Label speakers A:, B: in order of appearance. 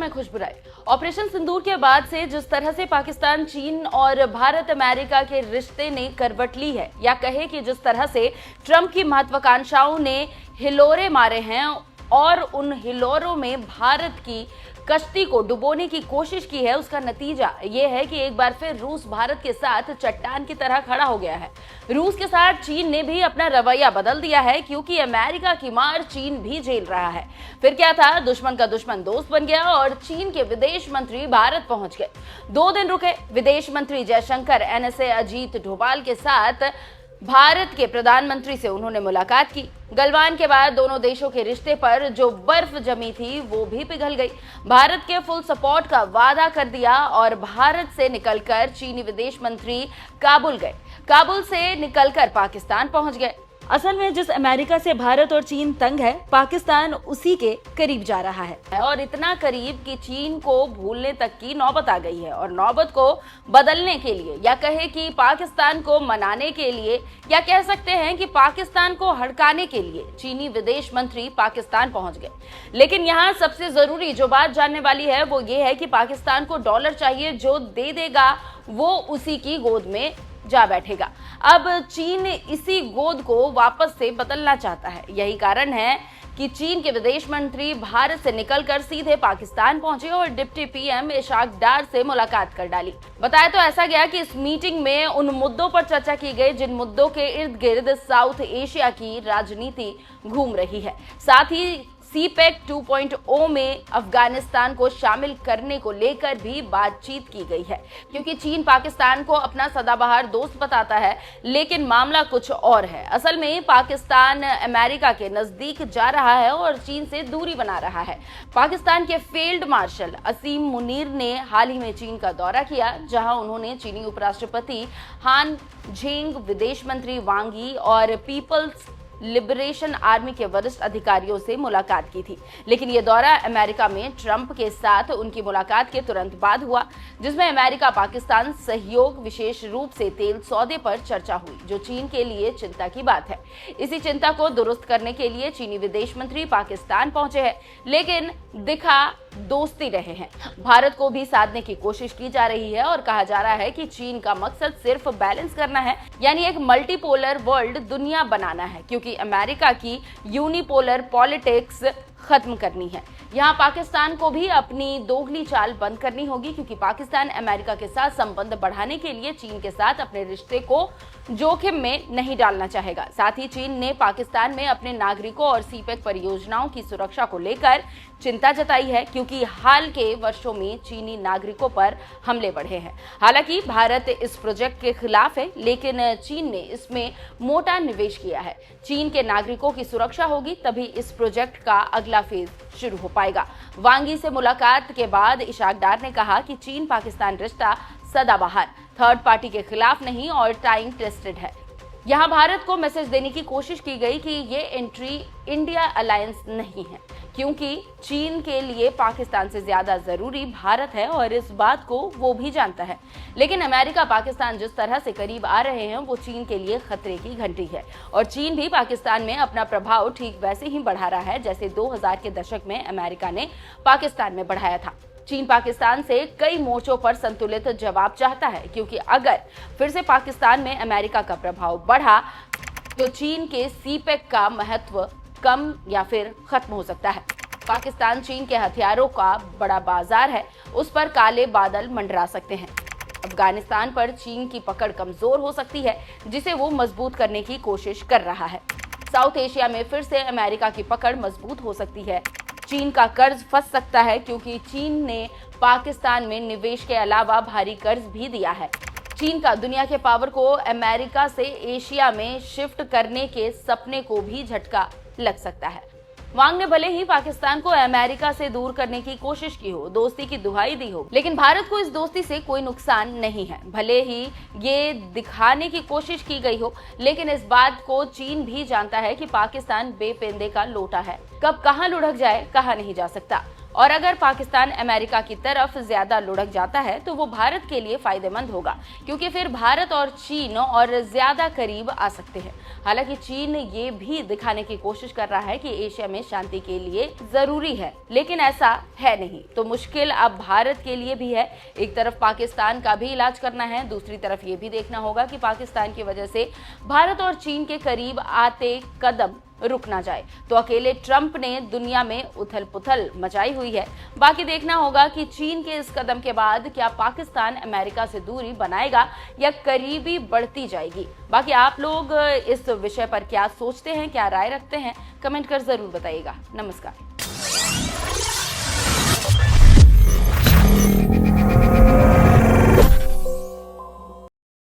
A: में खुशबुराई। ऑपरेशन सिंदूर के बाद से जिस तरह से पाकिस्तान, चीन और भारत अमेरिका के रिश्ते ने करवट ली है, या कहे कि जिस तरह से ट्रंप की महत्वाकांक्षाओं ने हिलोरे मारे हैं और उन हिलोरों में भारत की कश्ती को डुबोने की कोशिश की है, उसका नतीजा ये है कि एक बार फिर रूस भारत के साथ चट्टान की तरह खड़ा हो गया है। रूस के साथ चीन ने भी अपना रवैया बदल दिया है, क्योंकि अमेरिका की मार चीन भी झेल रहा है। फिर क्या था, दुश्मन का दुश्मन दोस्त बन गया और चीन के विदेश मंत्री भारत पहुंच गए। 2 दिन रुके विदेश मंत्री जयशंकर एनएसए अजीत डोभाल के साथ भारत के प्रधानमंत्री से उन्होंने मुलाकात की। गलवान के बाद दोनों देशों के रिश्ते पर जो बर्फ जमी थी वो भी पिघल गई। भारत के फुल सपोर्ट का वादा कर दिया और भारत से निकलकर चीनी विदेश मंत्री काबुल गए। काबुल से निकलकर पाकिस्तान पहुंच गए। असल में जिस अमेरिका से भारत और चीन तंग है, पाकिस्तान उसी के करीब जा रहा है, और इतना करीब कि चीन को भूलने तक की नौबत आ गई है। और नौबत को बदलने के लिए, या कहे कि पाकिस्तान को मनाने के लिए, या कह सकते हैं कि पाकिस्तान को हड़काने के लिए चीनी विदेश मंत्री पाकिस्तान पहुंच गए। लेकिन यहाँ सबसे जरूरी जो बात जानने वाली है वो ये है कि पाकिस्तान को डॉलर चाहिए, जो दे देगा वो उसी की गोद में जा बैठेगा। अब चीन इसी गोद को वापस से बदलना चाहता है। यही कारण है कि चीन के विदेश मंत्री भारत से निकलकर सीधे पाकिस्तान पहुंचे और डिप्टी पीएम इशाक डार से मुलाकात कर डाली। बताया तो ऐसा गया कि इस मीटिंग में उन मुद्दों पर चर्चा की गई जिन मुद्दों के इर्द गिर्द साउथ एशिया की राजनीति घूम रही है। साथ ही सीपेक 2.0 में अफगानिस्तान को शामिल करने को लेकर भी बातचीत की गई है, क्योंकि चीन पाकिस्तान को अपना सदाबहार दोस्त बताता है, लेकिन मामला कुछ और है। असल में पाकिस्तान अमेरिका के नजदीक जा रहा है और चीन से दूरी बना रहा है। पाकिस्तान के फील्ड मार्शल असीम मुनीर ने हाल ही में चीन का दौरा किया, जहां उन्होंने चीनी उपराष्ट्रपति हान झेंग, विदेश मंत्री वांग यी और पीपल्स लिबरेशन आर्मी के वरिष्ठ अधिकारियों से मुलाकात की थी। लेकिन यह दौरा अमेरिका में ट्रंप के साथ उनकी मुलाकात के तुरंत बाद हुआ, जिसमें अमेरिका पाकिस्तान सहयोग, विशेष रूप से तेल सौदे पर चर्चा हुई, जो चीन के लिए चिंता की बात है। इसी चिंता को दुरुस्त करने के लिए चीनी विदेश मंत्री पाकिस्तान पहुंचे हैं, लेकिन दिखा दोस्ती रहे हैं। भारत को भी साधने की कोशिश की जा रही है और कहा जा रहा है कि चीन का मकसद सिर्फ बैलेंस करना है, यानी एक मल्टीपोलर वर्ल्ड दुनिया बनाना है, क्योंकि अमेरिका की यूनिपोलर पॉलिटिक्स खत्म करनी है। यहाँ पाकिस्तान को भी अपनी दोगली चाल बंद करनी होगी, क्योंकि पाकिस्तान अमेरिका के साथ संबंध बढ़ाने के लिए चीन के साथ अपने रिश्ते को जोखिम में नहीं डालना चाहेगा। साथ ही चीन ने पाकिस्तान में अपने नागरिकों और सीपेक परियोजनाओं की सुरक्षा को लेकर चिंता जताई है, क्योंकि हाल के वर्षों में चीनी नागरिकों पर हमले बढ़े हैं। हालांकि भारत इस प्रोजेक्ट के खिलाफ है, लेकिन चीन ने इसमें मोटा निवेश किया है। चीन के नागरिकों की सुरक्षा होगी तभी इस प्रोजेक्ट का अगला फेज शुरू हो पाएगा। वांग यी से मुलाकात के बाद इशाक डार ने कहा कि चीन पाकिस्तान रिश्ता सदाबहार, थर्ड पार्टी के खिलाफ नहीं और टाइम टेस्टेड है। यहाँ भारत को मैसेज देने की कोशिश की गई कि ये एंट्री इंडिया अलायंस नहीं है, क्योंकि चीन के लिए पाकिस्तान से ज्यादा जरूरी भारत है और इस बात को वो भी जानता है। लेकिन अमेरिका पाकिस्तान जिस तरह से करीब आ रहे हैं वो चीन के लिए खतरे की घंटी है, और चीन भी पाकिस्तान में अपना प्रभाव ठीक वैसे ही बढ़ा रहा है जैसे 2000 के दशक में अमेरिका ने पाकिस्तान में बढ़ाया था। चीन पाकिस्तान से कई मोर्चों पर संतुलित जवाब चाहता है, क्योंकि अगर फिर से पाकिस्तान में अमेरिका का प्रभाव बढ़ा तो चीन के सीपेक का महत्व कम या फिर खत्म हो सकता है। पाकिस्तान चीन के हथियारों का बड़ा बाजार है, उस पर काले बादल मंडरा सकते हैं। अफगानिस्तान पर चीन की पकड़ कमजोर हो सकती है, जिसे वो मजबूत करने की कोशिश कर रहा है। साउथ एशिया में फिर से अमेरिका की पकड़ मजबूत हो सकती है। चीन का कर्ज फंस सकता है, क्योंकि चीन ने पाकिस्तान में निवेश के अलावा भारी कर्ज भी दिया है। चीन का दुनिया के पावर को अमेरिका से एशिया में शिफ्ट करने के सपने को भी झटका लग सकता है। वांग ने भले ही पाकिस्तान को अमेरिका से दूर करने की कोशिश की हो, दोस्ती की दुहाई दी हो, लेकिन भारत को इस दोस्ती से कोई नुकसान नहीं है। भले ही ये दिखाने की कोशिश की गई हो, लेकिन इस बात को चीन भी जानता है कि पाकिस्तान बेपेंदे का लोटा है, कब कहां लुढ़क जाए कहा नहीं जा सकता। और अगर पाकिस्तान अमेरिका की तरफ ज्यादा लुढ़क जाता है तो वो भारत के लिए फायदेमंद होगा, क्योंकि फिर भारत और चीन और ज्यादा करीब आ सकते हैं। हालांकि चीन ये भी दिखाने की कोशिश कर रहा है कि एशिया में शांति के लिए जरूरी है, लेकिन ऐसा है नहीं। तो मुश्किल अब भारत के लिए भी है। एक तरफ पाकिस्तान का भी इलाज करना है, दूसरी तरफ ये भी देखना होगा कि पाकिस्तान की वजह से भारत और चीन के करीब आते कदम रुक ना जाए। तो अकेले ट्रंप ने दुनिया में उथल पुथल मचाई हुई है। बाकी देखना होगा कि चीन के इस कदम के बाद क्या पाकिस्तान अमेरिका से दूरी बनाएगा या करीबी बढ़ती जाएगी। बाकी आप लोग इस विषय पर क्या सोचते हैं, क्या राय रखते हैं, कमेंट कर जरूर बताइएगा। नमस्कार।